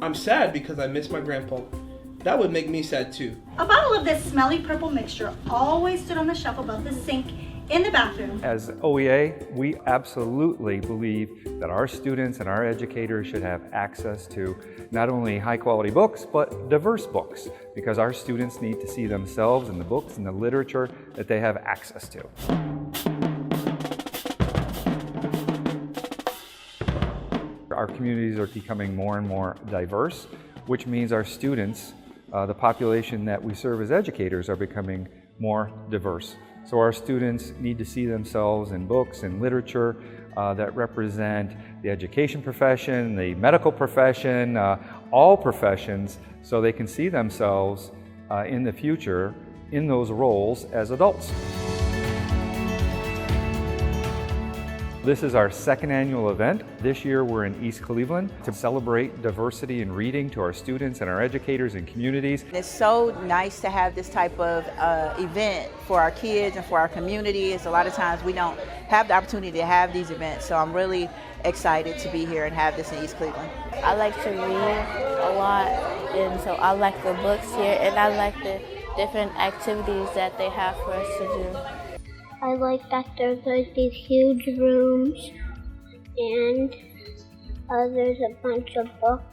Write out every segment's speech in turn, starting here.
I'm sad because I miss my grandpa. That would make me sad too. A bottle of this smelly purple mixture always stood on the shelf above the sink in the bathroom. As OEA, we absolutely believe that our students and our educators should have access to not only high quality books, but diverse books, because our students need to see themselves in the books and the literature that they have access to. Our communities are becoming more and more diverse, which means our students, the population that we serve as educators, are becoming more diverse. So our students need to see themselves in books and literature that represent the education profession, the medical profession, all professions, so they can see themselves in the future in those roles as adults. This is our second annual event. This year we're in East Cleveland to celebrate diversity in reading to our students and our educators and communities. It's so nice to have this type of event for our kids and for our communities. A lot of times we don't have the opportunity to have these events, so I'm really excited to be here and have this in East Cleveland. I like to read a lot, and so I like the books here, and I like the different activities that they have for us to do. I like that there's like these huge rooms and there's a bunch of books.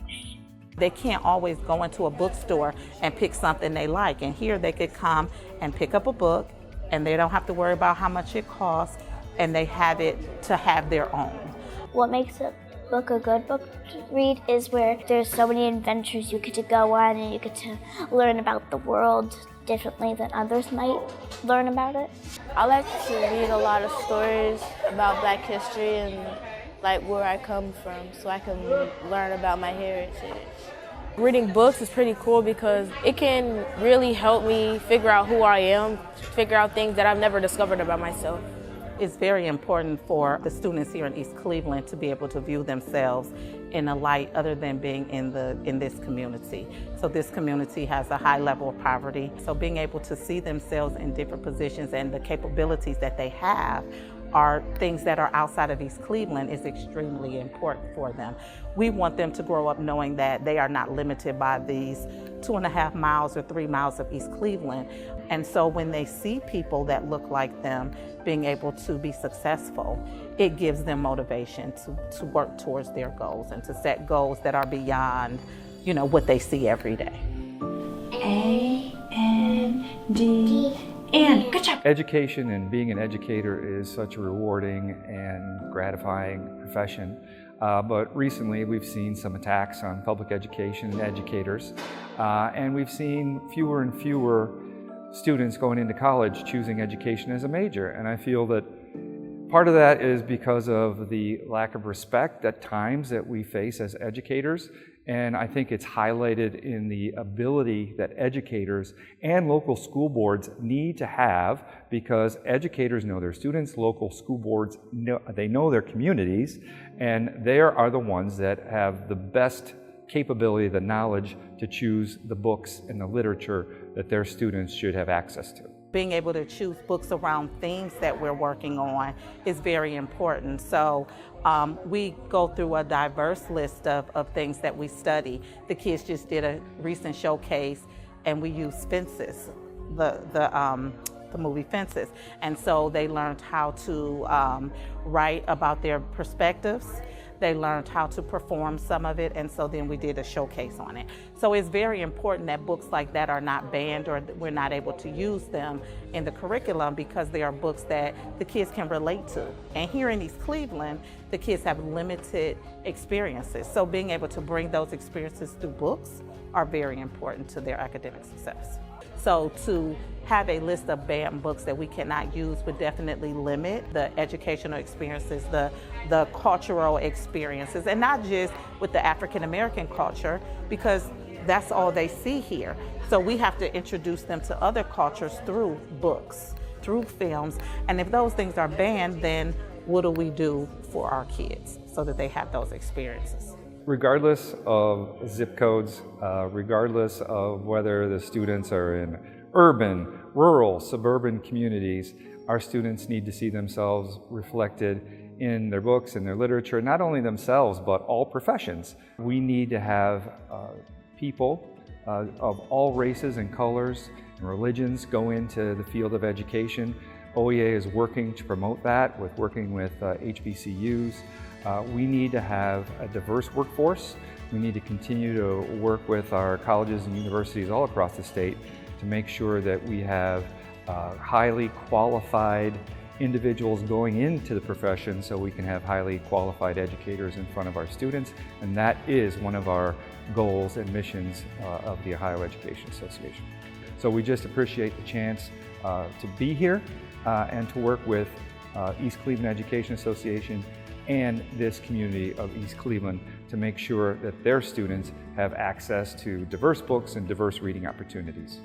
They can't always go into a bookstore and pick something they like, and here they could come and pick up a book and they don't have to worry about how much it costs, and they have it to have their own. What makes a book a good book to read is where there's so many adventures you get to go on and you get to learn about the world differently than others might learn about it. I like to read a lot of stories about Black history and like where I come from, so I can learn about my heritage. Reading books is pretty cool because it can really help me figure out who I am, figure out things that I've never discovered about myself. It's very important for the students here in East Cleveland to be able to view themselves in a light other than being in this community. So this community has a high level of poverty. So being able to see themselves in different positions and the capabilities that they have are things that are outside of East Cleveland is extremely important for them. We want them to grow up knowing that they are not limited by these 2.5 miles or 3 miles of East Cleveland. And so when they see people that look like them being able to be successful, it gives them motivation to work towards their goals and to set goals that are beyond, what they see every day. A-N-D. And good job. Education and being an educator is such a rewarding and gratifying profession. But recently we've seen some attacks on public education and educators. And we've seen fewer and fewer students going into college choosing education as a major. And I feel that part of that is because of the lack of respect at times that we face as educators. And I think it's highlighted in the ability that educators and local school boards need to have, because educators know their students, local school boards know their communities, and they are the ones that have the best capability, the knowledge to choose the books and the literature that their students should have access to. Being able to choose books around themes that we're working on is very important. So we go through a diverse list of things that we study. The kids just did a recent showcase and we used Fences, the movie Fences. And so they learned how to write about their perspectives. They learned how to perform some of it, and so then we did a showcase on it. So it's very important that books like that are not banned or we're not able to use them in the curriculum, because they are books that the kids can relate to. And here in East Cleveland, the kids have limited experiences. So being able to bring those experiences through books are very important to their academic success. So to have a list of banned books that we cannot use would definitely limit the educational experiences, the cultural experiences, and not just with the African American culture, because that's all they see here. So we have to introduce them to other cultures through books, through films, and if those things are banned, then what do we do for our kids so that they have those experiences? Regardless of zip codes, regardless of whether the students are in urban, rural, suburban communities, our students need to see themselves reflected in their books and their literature, not only themselves, but all professions. We need to have people of all races and colors and religions go into the field of education. OEA is working to promote that, working with HBCUs. We need to have a diverse workforce. We need to continue to work with our colleges and universities all across the state to make sure that we have highly qualified individuals going into the profession so we can have highly qualified educators in front of our students, and that is one of our goals and missions of the Ohio Education Association. So we just appreciate the chance to be here and to work with East Cleveland Education Association and this community of East Cleveland to make sure that their students have access to diverse books and diverse reading opportunities.